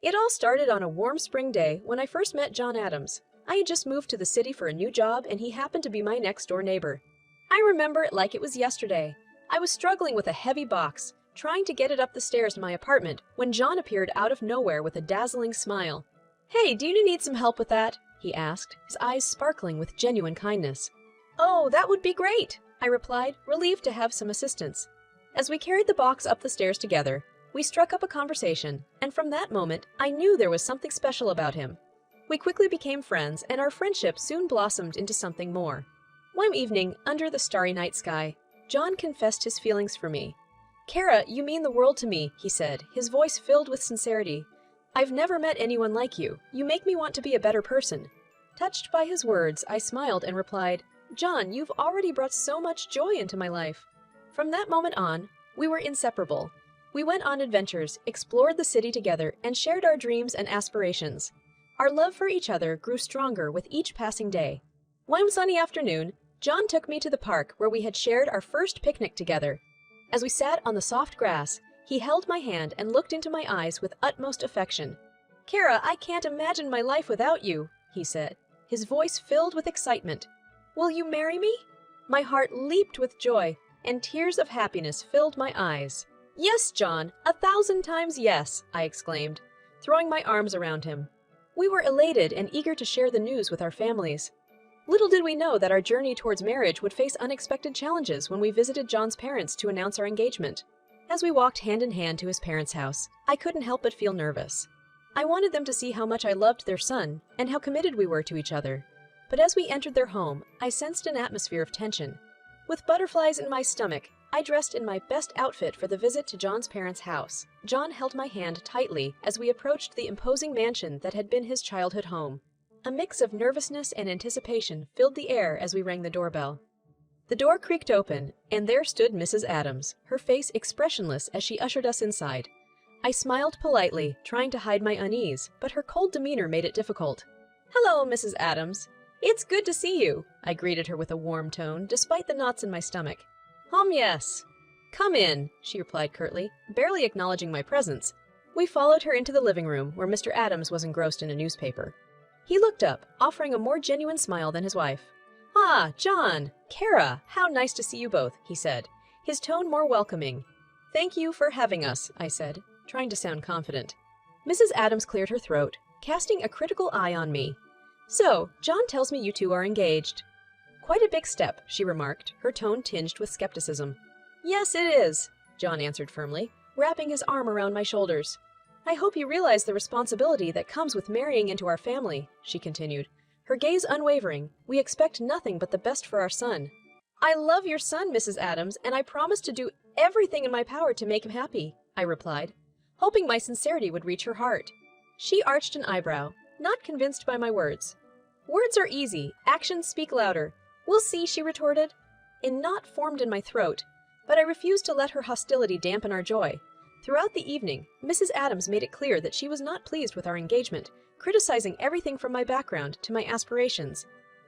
It all started on a warm spring day when I first met John Adams. I had just moved to the city for a new job, and he happened to be my next-door neighbor. I remember it like it was yesterday. I was struggling with a heavy box, trying to get it up the stairs to my apartment, when John appeared out of nowhere with a dazzling smile. "Hey, do you need some help with that?" he asked, his eyes sparkling with genuine kindness. "Oh, that would be great," I replied, relieved to have some assistance. As we carried the box up the stairs together, we struck up a conversation, and from that moment, I knew there was something special about him. We quickly became friends, and our friendship soon blossomed into something more. One evening, under the starry night sky, John confessed his feelings for me. "Kara, you mean the world to me," he said, his voice filled with sincerity. "I've never met anyone like you. You make me want to be a better person." Touched by his words, I smiled and replied, "John, you've already brought so much joy into my life." From that moment on, we were inseparable. We went on adventures, explored the city together, and shared our dreams and aspirations. Our love for each other grew stronger with each passing day. One sunny afternoon, John took me to the park where we had shared our first picnic together. As we sat on the soft grass, he held my hand and looked into my eyes with utmost affection. "Kara, I can't imagine my life without you," he said, his voice filled with excitement. "Will you marry me?" My heart leaped with joy, and tears of happiness filled my eyes. "Yes, John, 1,000 times yes," I exclaimed, throwing my arms around him. We were elated and eager to share the news with our families. Little did we know that our journey towards marriage would face unexpected challenges when we visited John's parents to announce our engagement. As we walked hand in hand to his parents' house, I couldn't help but feel nervous. I wanted them to see how much I loved their son and how committed we were to each other. But as we entered their home, I sensed an atmosphere of tension. With butterflies in my stomach, I dressed in my best outfit for the visit to John's parents' house. John held my hand tightly as we approached the imposing mansion that had been his childhood home. A mix of nervousness and anticipation filled the air as we rang the doorbell. The door creaked open, and there stood Mrs. Adams, her face expressionless as she ushered us inside. I smiled politely, trying to hide my unease, but her cold demeanor made it difficult. "Hello, Mrs. Adams. It's good to see you," I greeted her with a warm tone, despite the knots in my stomach. Yes. "Come in," she replied curtly, barely acknowledging my presence. We followed her into the living room, where Mr. Adams was engrossed in a newspaper. He looked up, offering a more genuine smile than his wife. "Ah, John! Kara, how nice to see you both," he said, his tone more welcoming. "Thank you for having us," I said, trying to sound confident. Mrs. Adams cleared her throat, casting a critical eye on me. "So, John tells me you two are engaged." "Quite a big step," she remarked, her tone tinged with skepticism. "Yes, it is," John answered firmly, wrapping his arm around my shoulders. "I hope you realize the responsibility that comes with marrying into our family," she continued, her gaze unwavering. "We expect nothing but the best for our son." "I love your son, Mrs. Adams, and I promise to do everything in my power to make him happy," I replied, hoping my sincerity would reach her heart. She arched an eyebrow, not convinced by my words. "Words are easy, actions speak louder. We'll see," she retorted. A knot formed in my throat, but I refused to let her hostility dampen our joy. Throughout the evening, Mrs. Adams made it clear that she was not pleased with our engagement, criticizing everything from my background to my aspirations.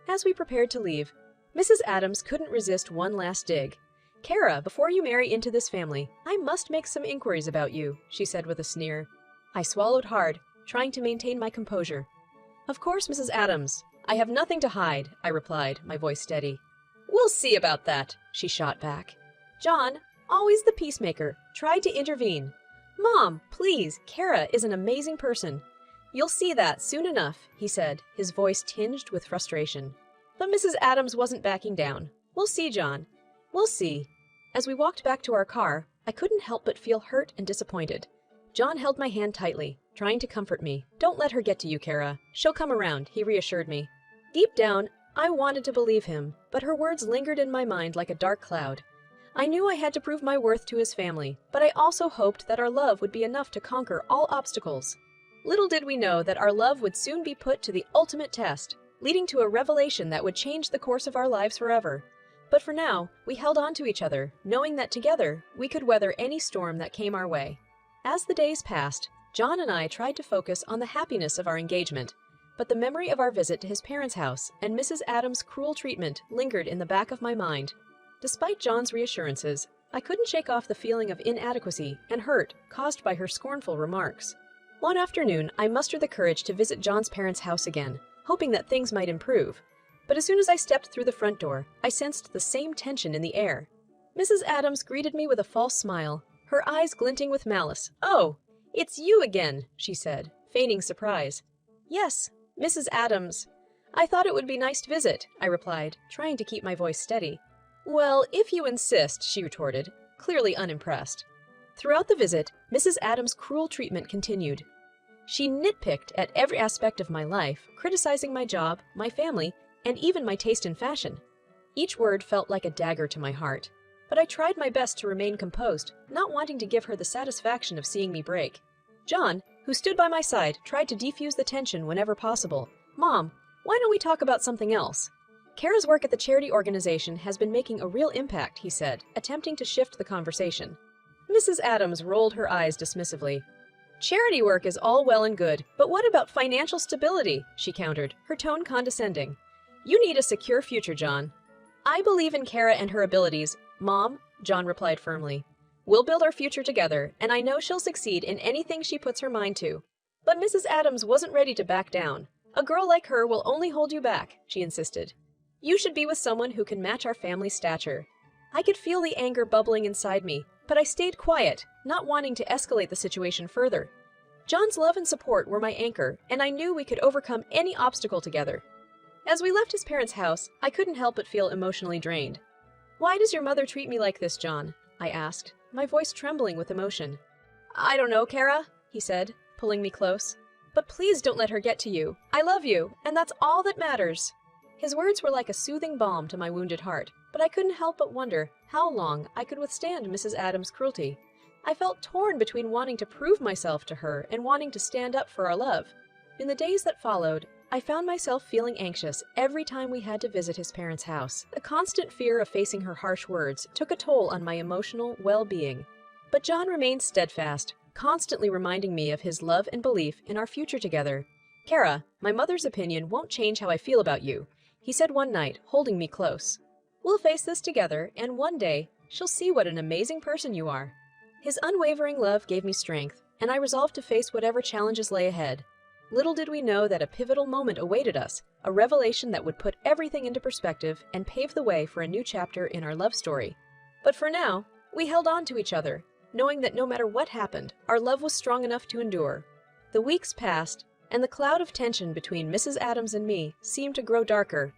As we prepared to leave, Mrs. Adams couldn't resist one last dig. "Kara, before you marry into this family, I must make some inquiries about you," she said with a sneer. I swallowed hard, trying to maintain my composure. "Of course, Mrs. Adams. I have nothing to hide," I replied, my voice steady. "We'll see about that," she shot back. John, always the peacemaker, tried to intervene. "Mom, please, Kara is an amazing person." "You'll see that soon enough," he said, his voice tinged with frustration. But Mrs. Adams wasn't backing down. "We'll see, John. We'll see." As we walked back to our car, I couldn't help but feel hurt and disappointed. John held my hand tightly, trying to comfort me. "Don't let her get to you, Kara. She'll come around," he reassured me. Deep down, I wanted to believe him, but her words lingered in my mind like a dark cloud. I knew I had to prove my worth to his family, but I also hoped that our love would be enough to conquer all obstacles. Little did we know that our love would soon be put to the ultimate test, leading to a revelation that would change the course of our lives forever. But for now, we held on to each other, knowing that together, we could weather any storm that came our way. As the days passed, John and I tried to focus on the happiness of our engagement, but the memory of our visit to his parents' house and Mrs. Adams' cruel treatment lingered in the back of my mind. Despite John's reassurances, I couldn't shake off the feeling of inadequacy and hurt caused by her scornful remarks. One afternoon, I mustered the courage to visit John's parents' house again, hoping that things might improve. But as soon as I stepped through the front door, I sensed the same tension in the air. Mrs. Adams greeted me with a false smile, her eyes glinting with malice. "Oh, it's you again," she said, feigning surprise. "Yes, Mrs. Adams. I thought it would be nice to visit," I replied, trying to keep my voice steady. "Well, if you insist," she retorted, clearly unimpressed. Throughout the visit, Mrs. Adams' cruel treatment continued. She nitpicked at every aspect of my life, criticizing my job, my family, and even my taste in fashion. Each word felt like a dagger to my heart, but I tried my best to remain composed, not wanting to give her the satisfaction of seeing me break. John, who stood by my side, tried to defuse the tension whenever possible. "Mom, why don't we talk about something else?" "Kara's work at the charity organization has been making a real impact," he said, attempting to shift the conversation. Mrs. Adams rolled her eyes dismissively. "Charity work is all well and good, but what about financial stability?" she countered, her tone condescending. "You need a secure future, John." "I believe in Kara and her abilities, Mom," John replied firmly. "We'll build our future together, and I know she'll succeed in anything she puts her mind to." But Mrs. Adams wasn't ready to back down. "A girl like her will only hold you back," she insisted. "You should be with someone who can match our family stature." I could feel the anger bubbling inside me, but I stayed quiet, not wanting to escalate the situation further. John's love and support were my anchor, and I knew we could overcome any obstacle together. As we left his parents' house, I couldn't help but feel emotionally drained. "Why does your mother treat me like this, John?" I asked, my voice trembling with emotion. "I don't know, Kara," he said, pulling me close. "But please don't let her get to you. I love you, and that's all that matters." His words were like a soothing balm to my wounded heart, but I couldn't help but wonder how long I could withstand Mrs. Adams' cruelty. I felt torn between wanting to prove myself to her and wanting to stand up for our love. In the days that followed, I found myself feeling anxious every time we had to visit his parents' house. The constant fear of facing her harsh words took a toll on my emotional well-being. But John remained steadfast, constantly reminding me of his love and belief in our future together. "Kara, my mother's opinion won't change how I feel about you," he said one night, holding me close. "We'll face this together, and one day, she'll see what an amazing person you are." His unwavering love gave me strength, and I resolved to face whatever challenges lay ahead. Little did we know that a pivotal moment awaited us, a revelation that would put everything into perspective and pave the way for a new chapter in our love story. But for now, we held on to each other, knowing that no matter what happened, our love was strong enough to endure. The weeks passed, and the cloud of tension between Mrs. Adams and me seemed to grow darker.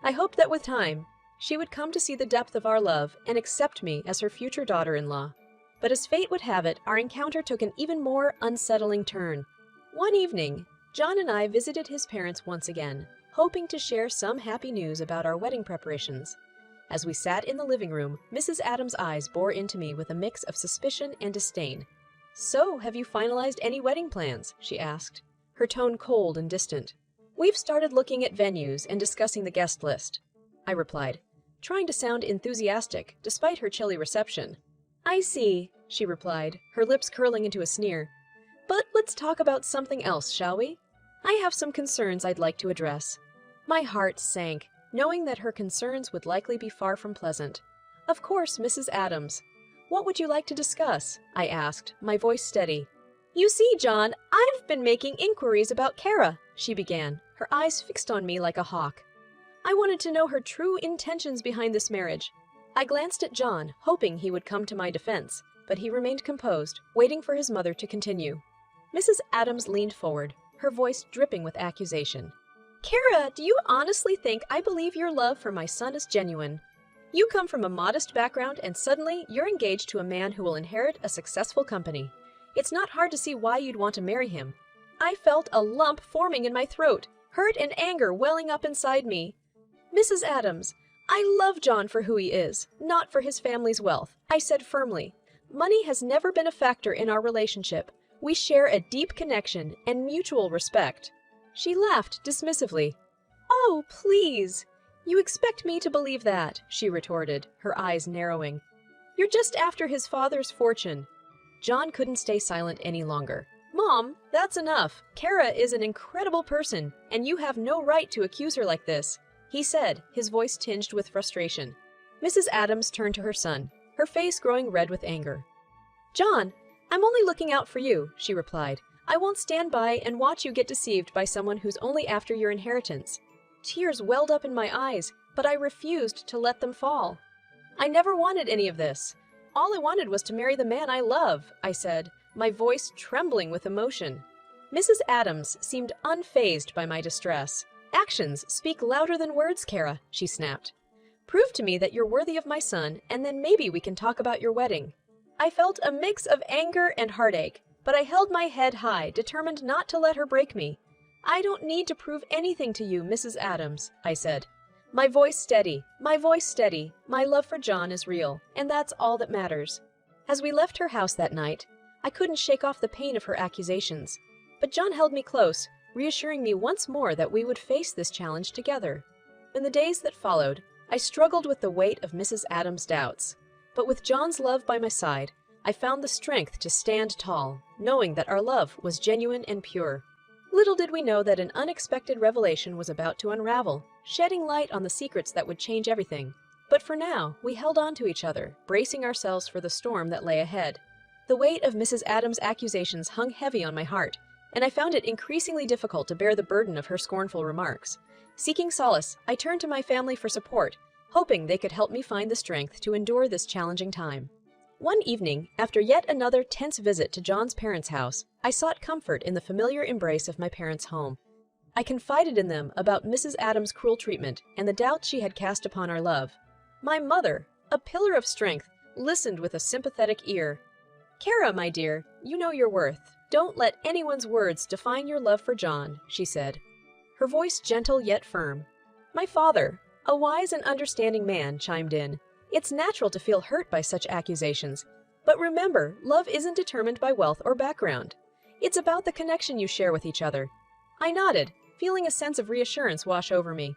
I hoped that with time, she would come to see the depth of our love and accept me as her future daughter-in-law. But as fate would have it, our encounter took an even more unsettling turn. One evening, John and I visited his parents once again, hoping to share some happy news about our wedding preparations. As we sat in the living room, Mrs. Adams' eyes bore into me with a mix of suspicion and disdain. "So, have you finalized any wedding plans?" she asked, her tone cold and distant. "We've started looking at venues and discussing the guest list," I replied, trying to sound enthusiastic despite her chilly reception. "I see," she replied, her lips curling into a sneer. "But let's talk about something else, shall we? I have some concerns I'd like to address." My heart sank, knowing that her concerns would likely be far from pleasant. "Of course, Mrs. Adams. What would you like to discuss?" I asked, my voice steady. "You see, John, I've been making inquiries about Kara," she began, her eyes fixed on me like a hawk. "I wanted to know her true intentions behind this marriage." I glanced at John, hoping he would come to my defense, but he remained composed, waiting for his mother to continue. Mrs. Adams leaned forward, her voice dripping with accusation. "Kara, do you honestly think I believe your love for my son is genuine? You come from a modest background and suddenly you're engaged to a man who will inherit a successful company. It's not hard to see why you'd want to marry him." I felt a lump forming in my throat, hurt and anger welling up inside me. "Mrs. Adams, I love John for who he is, not for his family's wealth," I said firmly. "Money has never been a factor in our relationship. We share a deep connection and mutual respect." She laughed dismissively. "Oh, please! You expect me to believe that," she retorted, her eyes narrowing. "You're just after his father's fortune." John couldn't stay silent any longer. "Mom, that's enough. Kara is an incredible person, and you have no right to accuse her like this," he said, his voice tinged with frustration. Mrs. Adams turned to her son, her face growing red with anger. "John, I'm only looking out for you," she replied. I won't stand by and watch you get deceived by someone who's only after your inheritance." Tears welled up in my eyes, but I refused to let them fall. "I never wanted any of this. All I wanted was to marry the man I love," I said, my voice trembling with emotion. Mrs. Adams seemed unfazed by my distress. "Actions speak louder than words, Kara," she snapped. "Prove to me that you're worthy of my son, and then maybe we can talk about your wedding." I felt a mix of anger and heartache, but I held my head high, determined not to let her break me. "I don't need to prove anything to you, Mrs. Adams," I said. My voice steady. My love for John is real, and that's all that matters." As we left her house that night, I couldn't shake off the pain of her accusations. But John held me close, reassuring me once more that we would face this challenge together. In the days that followed, I struggled with the weight of Mrs. Adams' doubts. But with John's love by my side, I found the strength to stand tall, knowing that our love was genuine and pure. Little did we know that an unexpected revelation was about to unravel, shedding light on the secrets that would change everything. But for now, we held on to each other, bracing ourselves for the storm that lay ahead. The weight of Mrs. Adams' accusations hung heavy on my heart, and I found it increasingly difficult to bear the burden of her scornful remarks. Seeking solace, I turned to my family for support, hoping they could help me find the strength to endure this challenging time. One evening, after yet another tense visit to John's parents' house, I sought comfort in the familiar embrace of my parents' home. I confided in them about Mrs. Adams' cruel treatment and the doubts she had cast upon our love. My mother, a pillar of strength, listened with a sympathetic ear. "Kara, my dear, you know your worth. Don't let anyone's words define your love for John," she said, her voice gentle yet firm. My father, a wise and understanding man, chimed in. "It's natural to feel hurt by such accusations, but remember, love isn't determined by wealth or background. It's about the connection you share with each other." I nodded, feeling a sense of reassurance wash over me.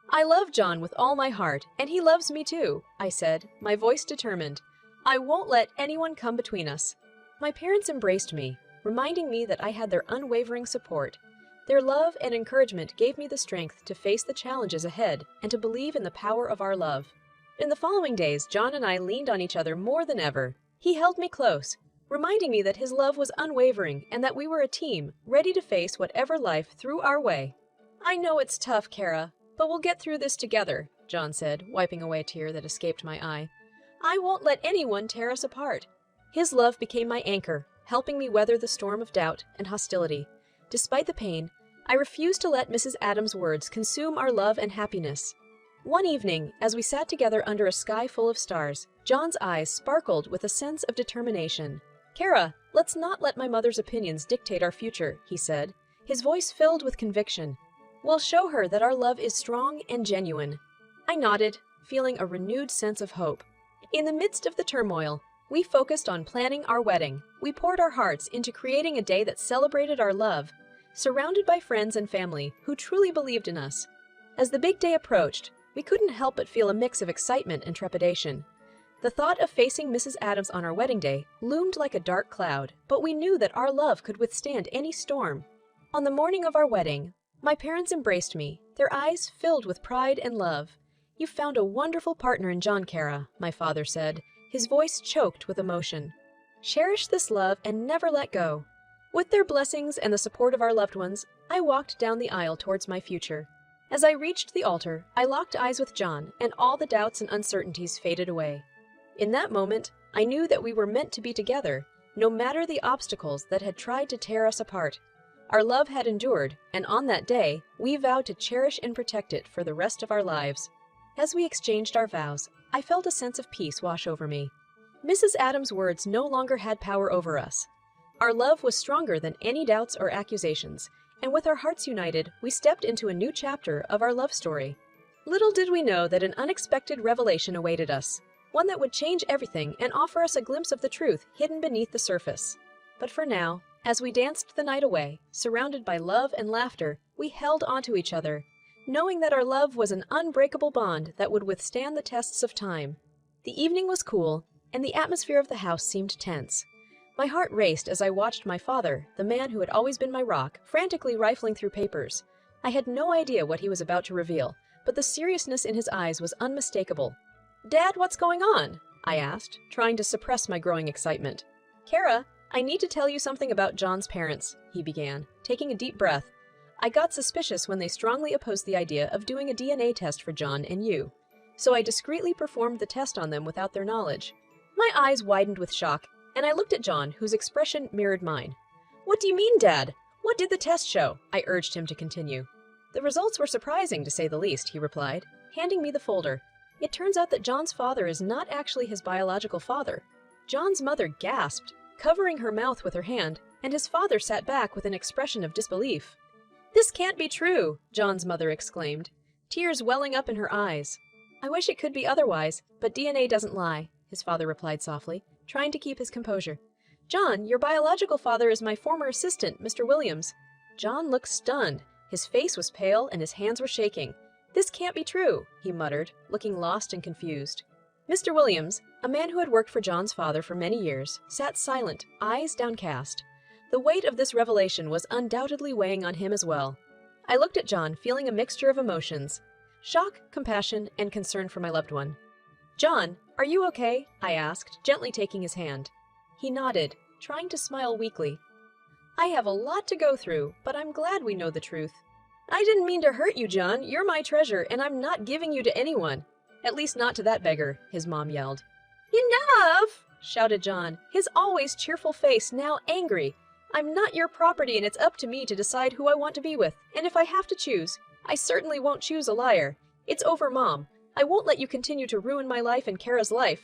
"I love John with all my heart, and he loves me too," I said, my voice determined. "I won't let anyone come between us." My parents embraced me, reminding me that I had their unwavering support. Their love and encouragement gave me the strength to face the challenges ahead and to believe in the power of our love. In the following days, John and I leaned on each other more than ever. He held me close, reminding me that his love was unwavering and that we were a team, ready to face whatever life threw our way. "I know it's tough, Kara, but we'll get through this together," John said, wiping away a tear that escaped my eye. "I won't let anyone tear us apart." His love became my anchor, helping me weather the storm of doubt and hostility. Despite the pain, I refused to let Mrs. Adams' words consume our love and happiness. One evening, as we sat together under a sky full of stars, John's eyes sparkled with a sense of determination. "Kara, let's not let my mother's opinions dictate our future," he said, his voice filled with conviction. "We'll show her that our love is strong and genuine." I nodded, feeling a renewed sense of hope. In the midst of the turmoil, we focused on planning our wedding. We poured our hearts into creating a day that celebrated our love, surrounded by friends and family who truly believed in us. As the big day approached, we couldn't help but feel a mix of excitement and trepidation. The thought of facing Mrs. Adams on our wedding day loomed like a dark cloud, but we knew that our love could withstand any storm. On the morning of our wedding, my parents embraced me, their eyes filled with pride and love. "You've found a wonderful partner in John, Kara," my father said, his voice choked with emotion. "Cherish this love and never let go." With their blessings and the support of our loved ones, I walked down the aisle towards my future. As I reached the altar, I locked eyes with John, and all the doubts and uncertainties faded away. In that moment, I knew that we were meant to be together, no matter the obstacles that had tried to tear us apart. Our love had endured, and on that day, we vowed to cherish and protect it for the rest of our lives. As we exchanged our vows, I felt a sense of peace wash over me. Mrs. Adams' words no longer had power over us. Our love was stronger than any doubts or accusations, and with our hearts united, we stepped into a new chapter of our love story. Little did we know that an unexpected revelation awaited us, one that would change everything and offer us a glimpse of the truth hidden beneath the surface. But for now, as we danced the night away, surrounded by love and laughter, we held onto each other, knowing that our love was an unbreakable bond that would withstand the tests of time. The evening was cool, and the atmosphere of the house seemed tense. My heart raced as I watched my father, the man who had always been my rock, frantically rifling through papers. I had no idea what he was about to reveal, but the seriousness in his eyes was unmistakable. "Dad, what's going on?" I asked, trying to suppress my growing excitement. "Kara, I need to tell you something about John's parents, he began, taking a deep breath. I got suspicious when they strongly opposed the idea of doing a DNA test for John and you. So I discreetly performed the test on them without their knowledge. My eyes widened with shock, and I looked at John, whose expression mirrored mine. What do you mean, Dad? What did the test show? I urged him to continue. The results were surprising, to say the least, he replied, handing me the folder. It turns out that John's father is not actually his biological father. John's mother gasped, covering her mouth with her hand, and his father sat back with an expression of disbelief. This can't be true, John's mother exclaimed, tears welling up in her eyes. I wish it could be otherwise, but DNA doesn't lie, his father replied softly, trying to keep his composure. John, your biological father is my former assistant, Mr. Williams. John looked stunned. His face was pale and his hands were shaking. This can't be true, he muttered, looking lost and confused. Mr. Williams, a man who had worked for John's father for many years, sat silent, eyes downcast. The weight of this revelation was undoubtedly weighing on him as well. I looked at John, feeling a mixture of emotions: shock, compassion, and concern for my loved one. John, are you okay? I asked, gently taking his hand. He nodded, trying to smile weakly. I have a lot to go through, but I'm glad we know the truth. I didn't mean to hurt you, John. You're my treasure, and I'm not giving you to anyone. At least not to that beggar, his mom yelled. Enough! Shouted John, his always cheerful face now angry. I'm not your property, and it's up to me to decide who I want to be with. And if I have to choose, I certainly won't choose a liar. It's over, Mom. I won't let you continue to ruin my life and Kara's life.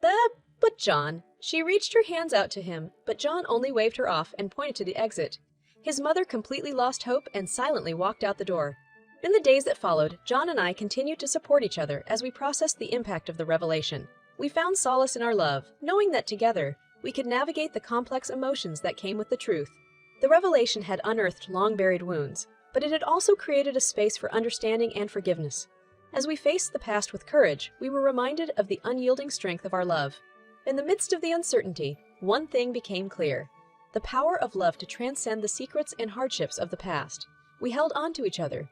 But John. She reached her hands out to him, but John only waved her off and pointed to the exit. His mother completely lost hope and silently walked out the door. In the days that followed, John and I continued to support each other as we processed the impact of the revelation. We found solace in our love, knowing that together, we could navigate the complex emotions that came with the truth. The revelation had unearthed long-buried wounds, but it had also created a space for understanding and forgiveness. As we faced the past with courage, we were reminded of the unyielding strength of our love. In the midst of the uncertainty, one thing became clear: the power of love to transcend the secrets and hardships of the past. We held on to each other,